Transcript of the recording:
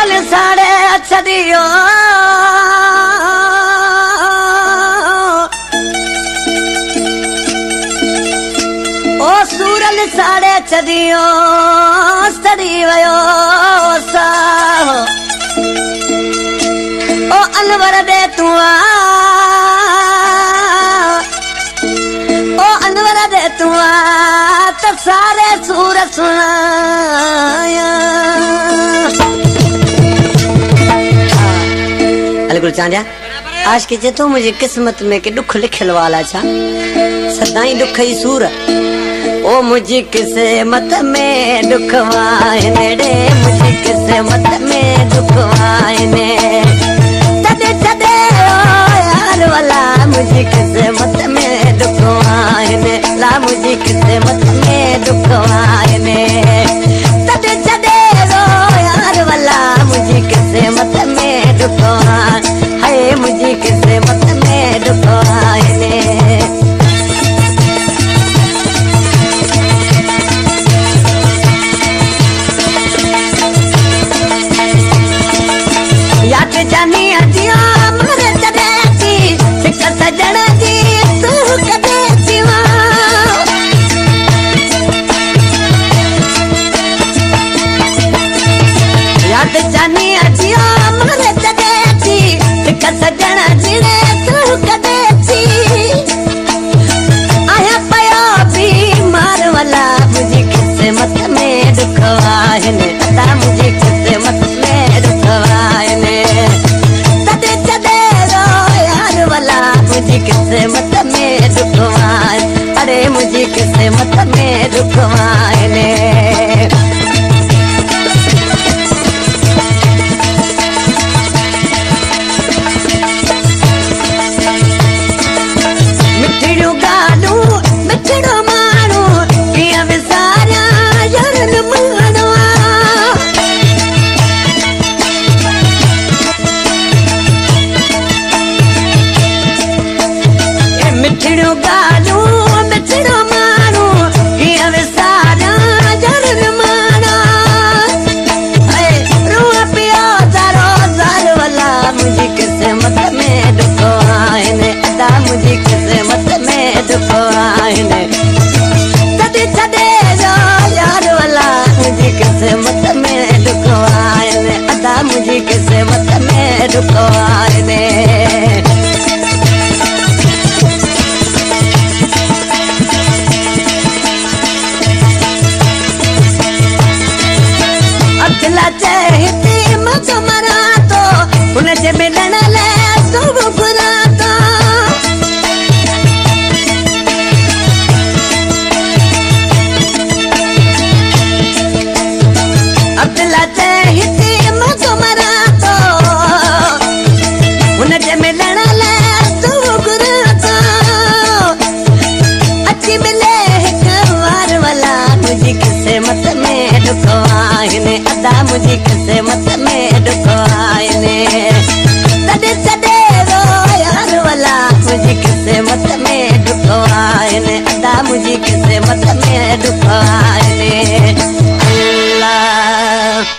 सूरल साड़े छदियो ओ सूरल साड़े छदियो सड़ी वयो साहो ओ अनवर दे तू ओ अनवर दे तू तो सारे सूर सुनाया अलगुल चांजा आज के जे तो मुझे किस्मत में के दुख लिखल वाला छा सदाई दुख ही सूर ओ मुझे किस्मत में दुख वायने रे मुझे किस्मत में दुख वायने तदे तदे ओ यार वाला मुझे किस्मत में दुख वायने ला मुझे किस्मत में दुख वायने तदे तदे ओ यार वाला मुझे किस्मत में दुख हाय मुझे किस्मत में दुख वायने जानी अजिया मर जदेती सिक सजण जी तू कदे जीवा याद जानी अजिया मर जदेती सिक सजण जी तू कदे जी आया पया बीमार वाला मुझे किस्मत में दुख आने अदा मुझे किस्मत में दुख आने मुझे किस्मत में दुखवाए अरे मुझे किस्मत में दुखवाए मिठड़ू गानू मिठड़ू मानू किया विसारा यरन मानवा मिठड़ू गानू मिठड़ू मानू किया विसारा यरन माना रूह पिया जारो जार वाला मुझे किस्मत में दुख आने अदा मुझे किस्मत में दुख आने तदे तदे जो यार वाला मुझे किस्मत में दुख आने अदा मुझे किस्मत में दुख आने चाहते मत मरा तो उनसे मिलन ले तो बुरा तो अब्दुल्ला चाहते मत मरा तो उनसे मिलन ले तो बुरा तो अच्छी मिले एक बार वाला मुझे किस्मत में दुख आने अदा मुझे किस्मत में दुख आने तदे तदे रो यार वाला मुझे किस्मत में दुख आने अदा मुझे किस्मत में दुख आने